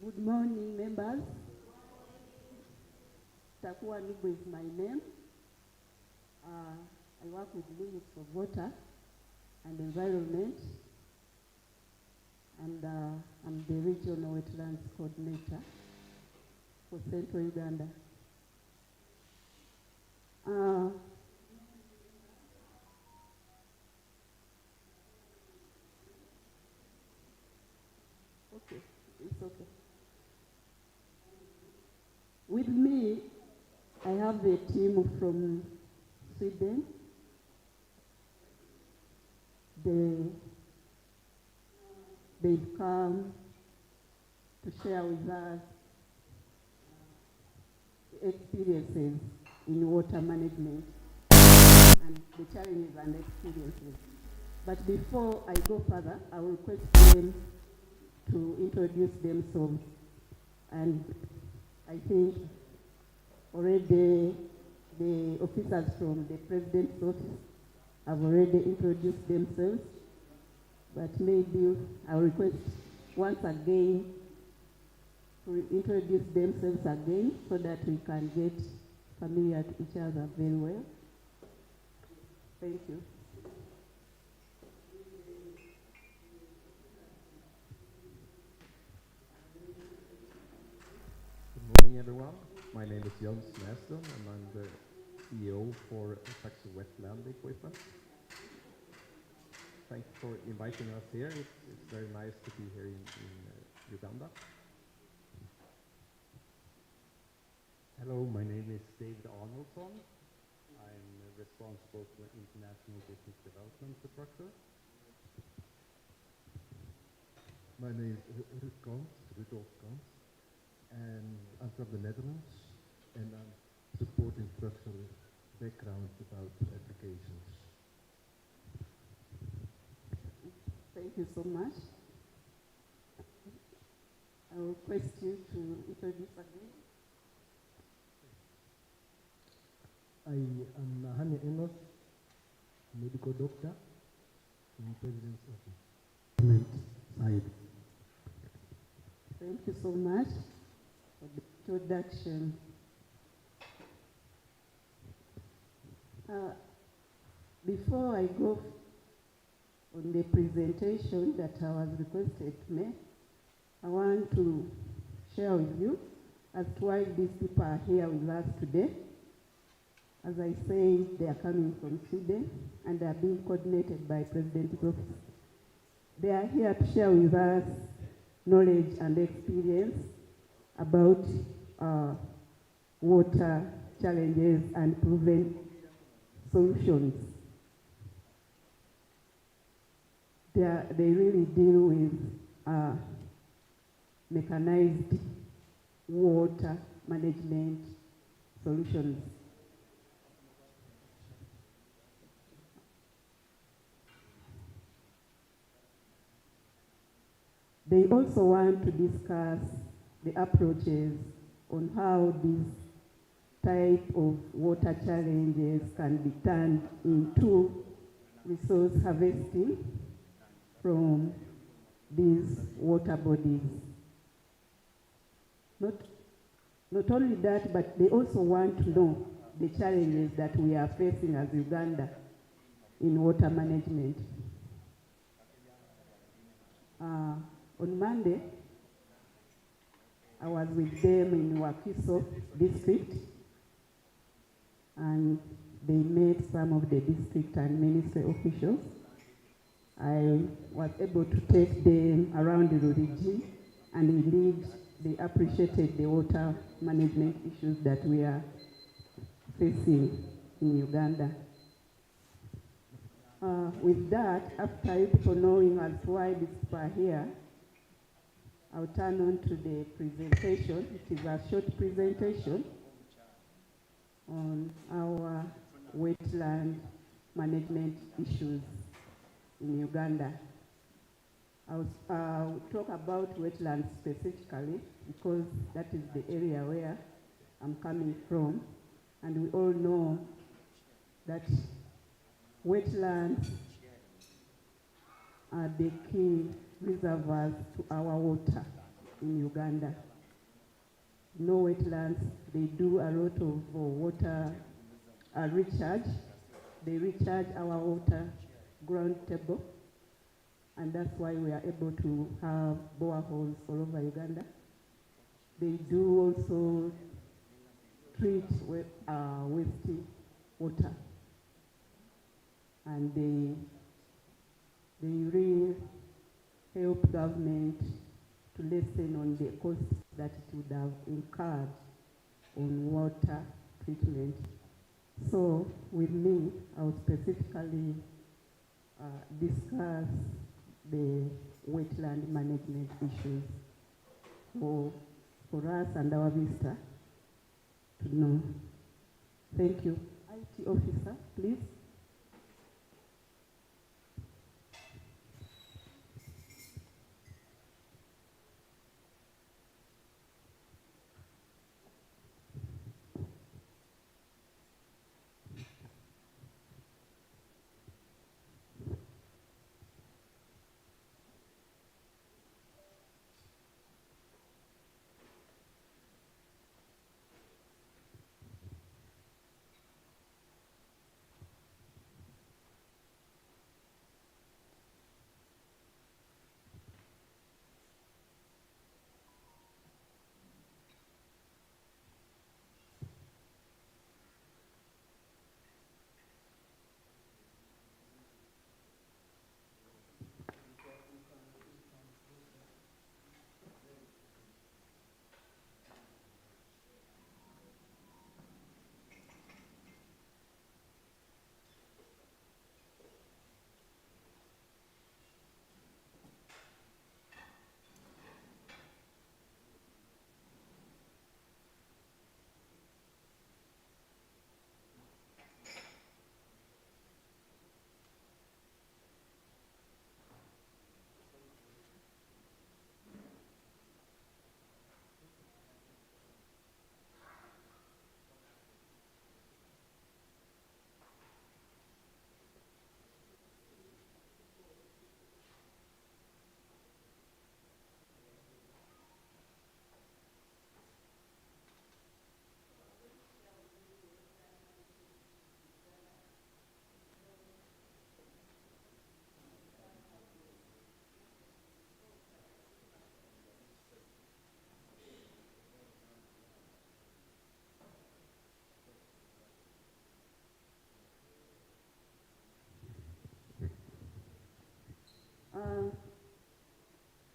Good morning, members. Takuwa Nibo is my name. I work with limits of water and environment, and I'm the regional wetlands coordinator for Central Uganda. Okay, it's okay. With me, I have a team from Sweden. They've come to share with us experiences in water management and the challenges and experiences. But before I go further, I will request them to introduce themselves. And I think already the officers from the President's office have already introduced themselves, but maybe I'll request once again to introduce themselves again so that we can get familiar to each other very well. Thank you. Good morning, everyone. My name is Jan Snæsson, and I'm the CEO for Saxo Wetland Equipment. Thank you for inviting us here. It's very nice to be here in Uganda. Hello, my name is David Arnoldson. I'm responsible for international business development for Truckster. My name is Rudolf Kans, and I'm from the Netherlands, and I'm supporting Truckster with background about applications. Thank you so much. I will request you to introduce again. I am Hani Enos, medical doctor in President's office. Thank you so much for the introduction. Before I go on the presentation that I was requested to make, I want to share with you as to why these people are here with us today. As I say, they are coming from Sweden and they are being coordinated by President's office. They are here to share with us knowledge and experience about water challenges and proven solutions. They really deal with mechanized water management solutions. They also want to discuss the approaches on how this type of water challenges can be turned into resource harvesting from these water bodies. Not only that, but they also want to know the challenges that we are facing as Uganda in water management. On Monday, I was with them in Wakiso district, and they met some of the district and ministry officials. I was able to take them around the Rurigi, and indeed they appreciated the water management issues that we are facing in Uganda. With that, after you people knowing as to why these people are here, I'll turn on to the presentation. It is a short presentation on our wetland management issues in Uganda. I'll talk about wetlands specifically because that is the area where I'm coming from, and we all know that wetlands are the key reservoirs to our water. in Uganda. No wetlands, they do a lot of water recharge. They recharge our water ground table, and that's why we are able to have boreholes all over Uganda. They do also treat waste water, and they really help government to lessen on the costs that it would have incurred on water treatment. So with me, I will specifically discuss the wetland management issues for us and our visitor to know. Thank you. IT officer, please.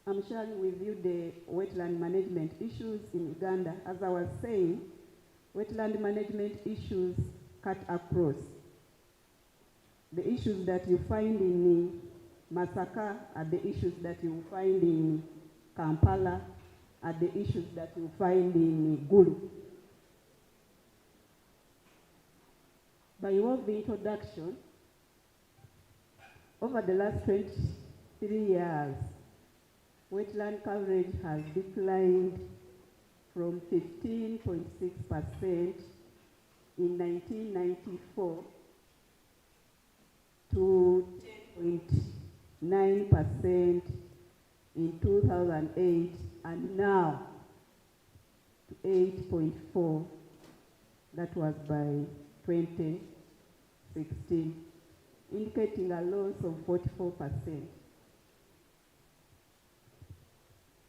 I'm sharing with you the wetland management issues in Uganda. As I was saying, wetland management issues cut across. The issues that you find in Masaka are the issues that you find in Kampala, are the issues that you find in Gulu. By way of the introduction, over the last 23 years, wetland coverage has declined from 15.6% in 1994 to 10.9% in 2008, and now to 8.4%. That was by 2016, indicating a loss of 44%.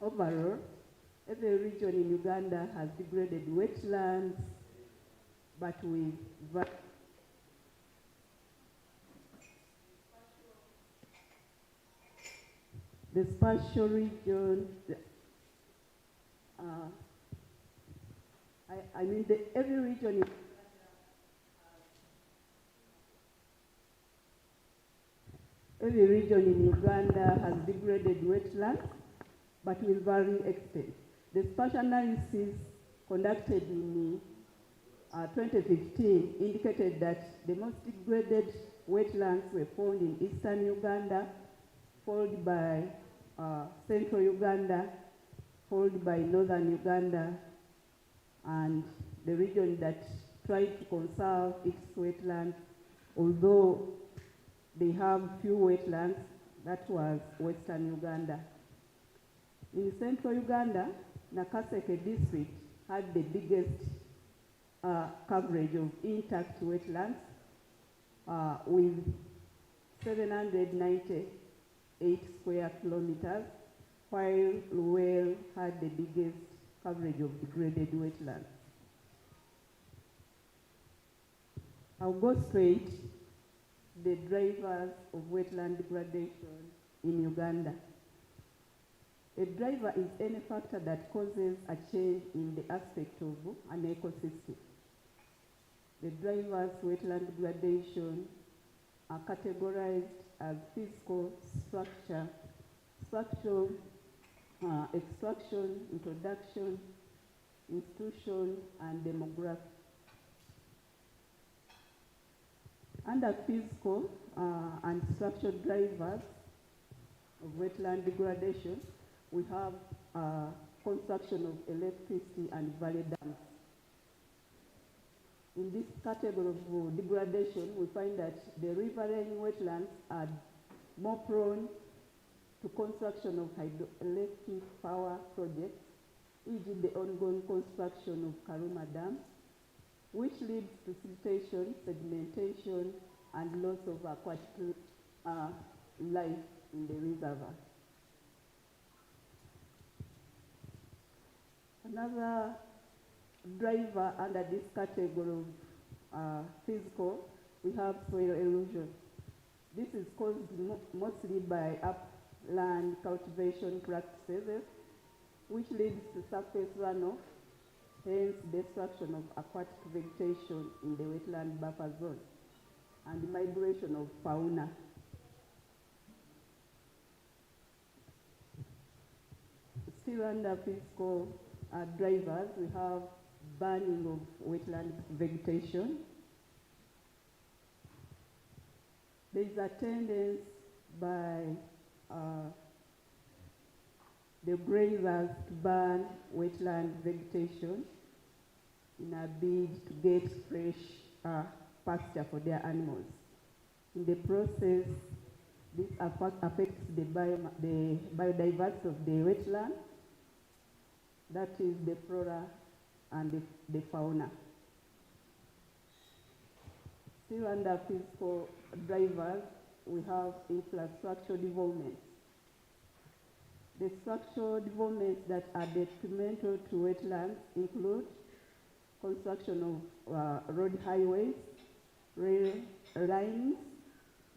Overall, every region in Uganda has degraded wetlands, but with the spatial region, every region in every region in Uganda has degraded wetlands, but with varying extent. The spatial analysis conducted in 2015 indicated that the most degraded wetlands were found in eastern Uganda, followed by central Uganda, followed by northern Uganda, and the region that tried to conserve its wetlands, although they have few wetlands, that was western Uganda. In central Uganda, Nakaseke district had the biggest coverage of intact wetlands with 798 square kilometers, while Luel had the biggest coverage of degraded wetlands. I'll go straight to the drivers of wetland degradation in Uganda. A driver is any factor that causes a change in the aspect of an ecosystem. The drivers of wetland degradation are categorized as physical, structural, extraction, introduction, institution, and demographic. Under physical and structural drivers of wetland degradation, we have construction of electricity and valley dams. In this category of degradation, we find that the riverine wetlands are more prone to construction of hydroelectric power projects, e.g. the ongoing construction of Karuma Dam, which leads to siltation, sedimentation, and loss of aquatic life in the reservoir. Another driver under this category of physical, we have soil erosion. This is caused mostly by upland cultivation practices, which leads to surface runoff, hence destruction of aquatic vegetation in the wetland buffer zone, and migration of fauna. Still under physical drivers, we have burning of wetland vegetation. There is a tendency by the grazers to burn wetland vegetation in a bid to get fresh pasture for their animals. In the process, this affects the biodiversity of the wetland, that is the flora and the fauna. Still under physical drivers, we have infrastructure development. The structural developments that are detrimental to wetlands include construction of road highways, rail lines,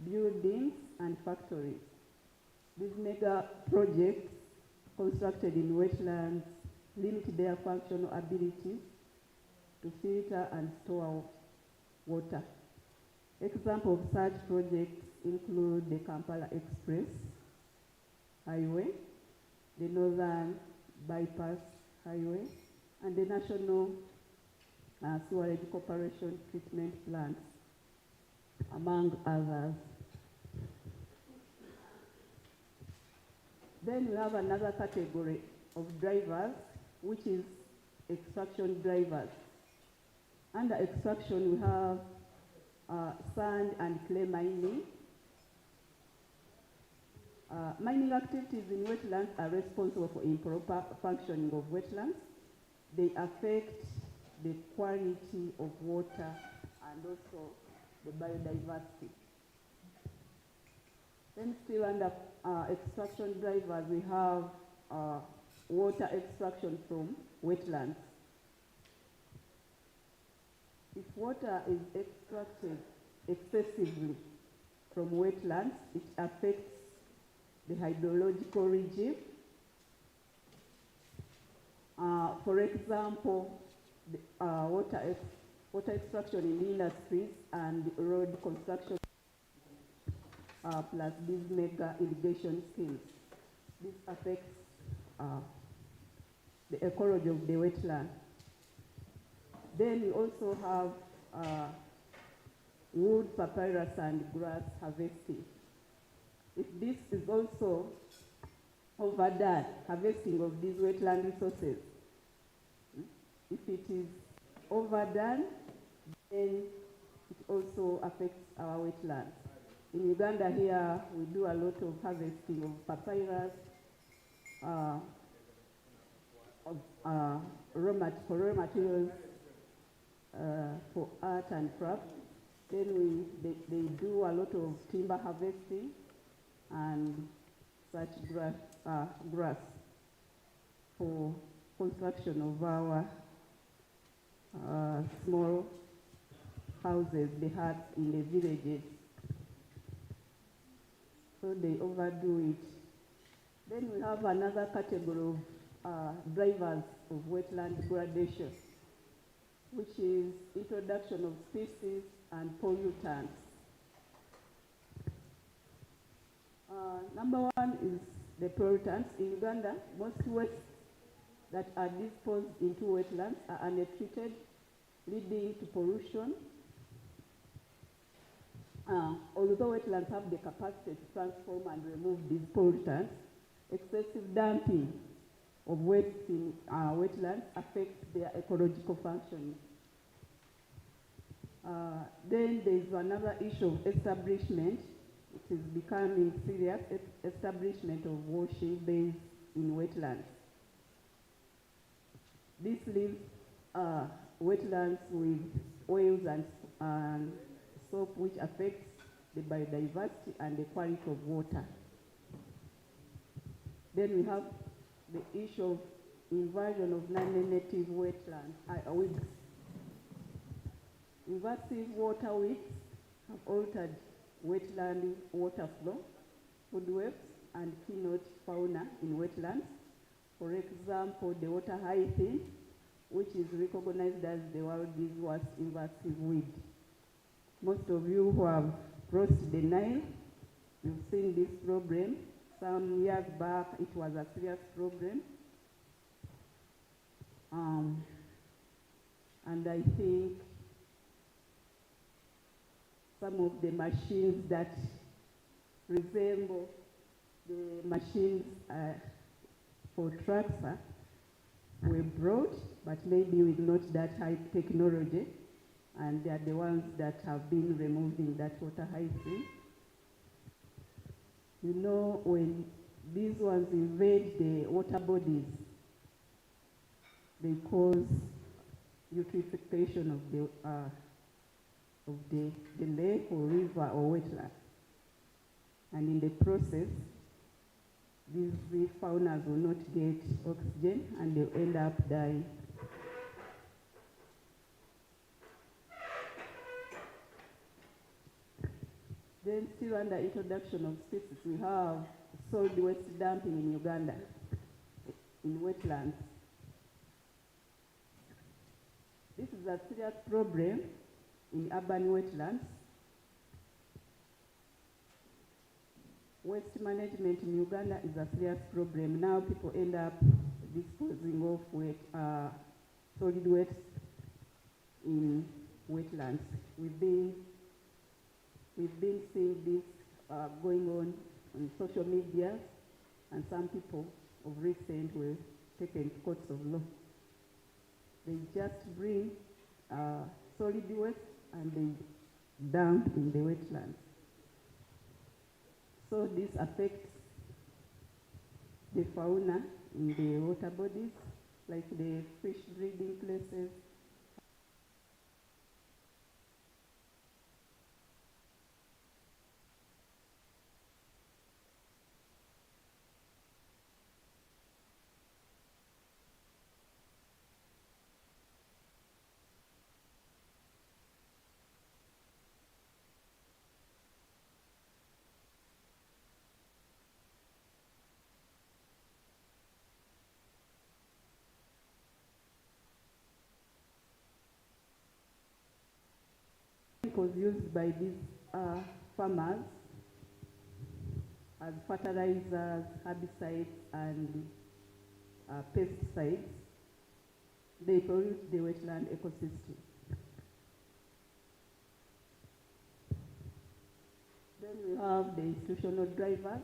buildings, and factories. These mega projects constructed in wetlands limit their functional ability to filter and store water. Examples of such projects include the Kampala Express Highway, the Northern Bypass Highway, and the National Sewerage Corporation treatment plants, among others. Then we have another category of drivers, which is extraction drivers. Under extraction, we have sand and clay mining. Mining activities in wetlands are responsible for improper functioning of wetlands. They affect the quality of water and also the biodiversity. Then still under extraction drivers, we have water extraction from wetlands. If water is extracted excessively from wetlands, it affects the hydrological regime. For example, the, water extraction in industries and road construction plus these mega irrigation schemes. This affects the ecology of the wetland. Then we also have wood, papyrus, and grass harvesting. If this is also overdone, harvesting of these wetland resources, if it is overdone, then it also affects our wetlands. In Uganda here, we do a lot of harvesting of papyrus, of for raw materials for art and craft. Then they do a lot of timber harvesting and such grass for construction of our small houses, the huts in the villages. So they overdo it. Then we have another category of drivers of wetland gradation, which is introduction of species and pollutants. Number one is the pollutants. In Uganda, most wastes that are disposed into wetlands are untreated, leading to pollution. Although wetlands have the capacity to transform and remove these pollutants, excessive dumping of waste in wetlands affects their ecological functioning. Then there is another issue of establishment. It is becoming serious, establishment of washing bays in wetlands. This leaves wetlands with oils and soap, which affects the biodiversity and the quality of water. Then we have the issue of invasion of non-native wetlands, weeds. Invasive water weeds have altered wetland water flow, food webs, and keynote fauna in wetlands. For example, the water hyacinth, which is recognized as the world's worst invasive weed. Most of you who have crossed the Nile, you've seen this problem. Some years back, it was a serious problem. And I think some of the machines that resemble the machines for tractor were brought, but maybe with not that high technology, and they are the ones that have been removing that water hyacinth. You know, when these ones invade the water bodies, they cause eutrophication of the lake or river or wetland. And in the process, these faunas will not get oxygen and they'll end up dying. Then still under introduction of species, we have solid waste dumping in Uganda, in wetlands. This is a serious problem in urban wetlands. Waste management in Uganda is a serious problem. Now people end up disposing of solid waste in wetlands. We've been seeing this going on social media, and some people of recent were taken to courts of law. They just bring solid waste and they dump in the wetlands. So this affects the fauna in the water bodies, like the fish breeding places. Was used by these farmers as fertilizers, herbicides, and pesticides. They pollute the wetland ecosystem. Then we have the institutional drivers.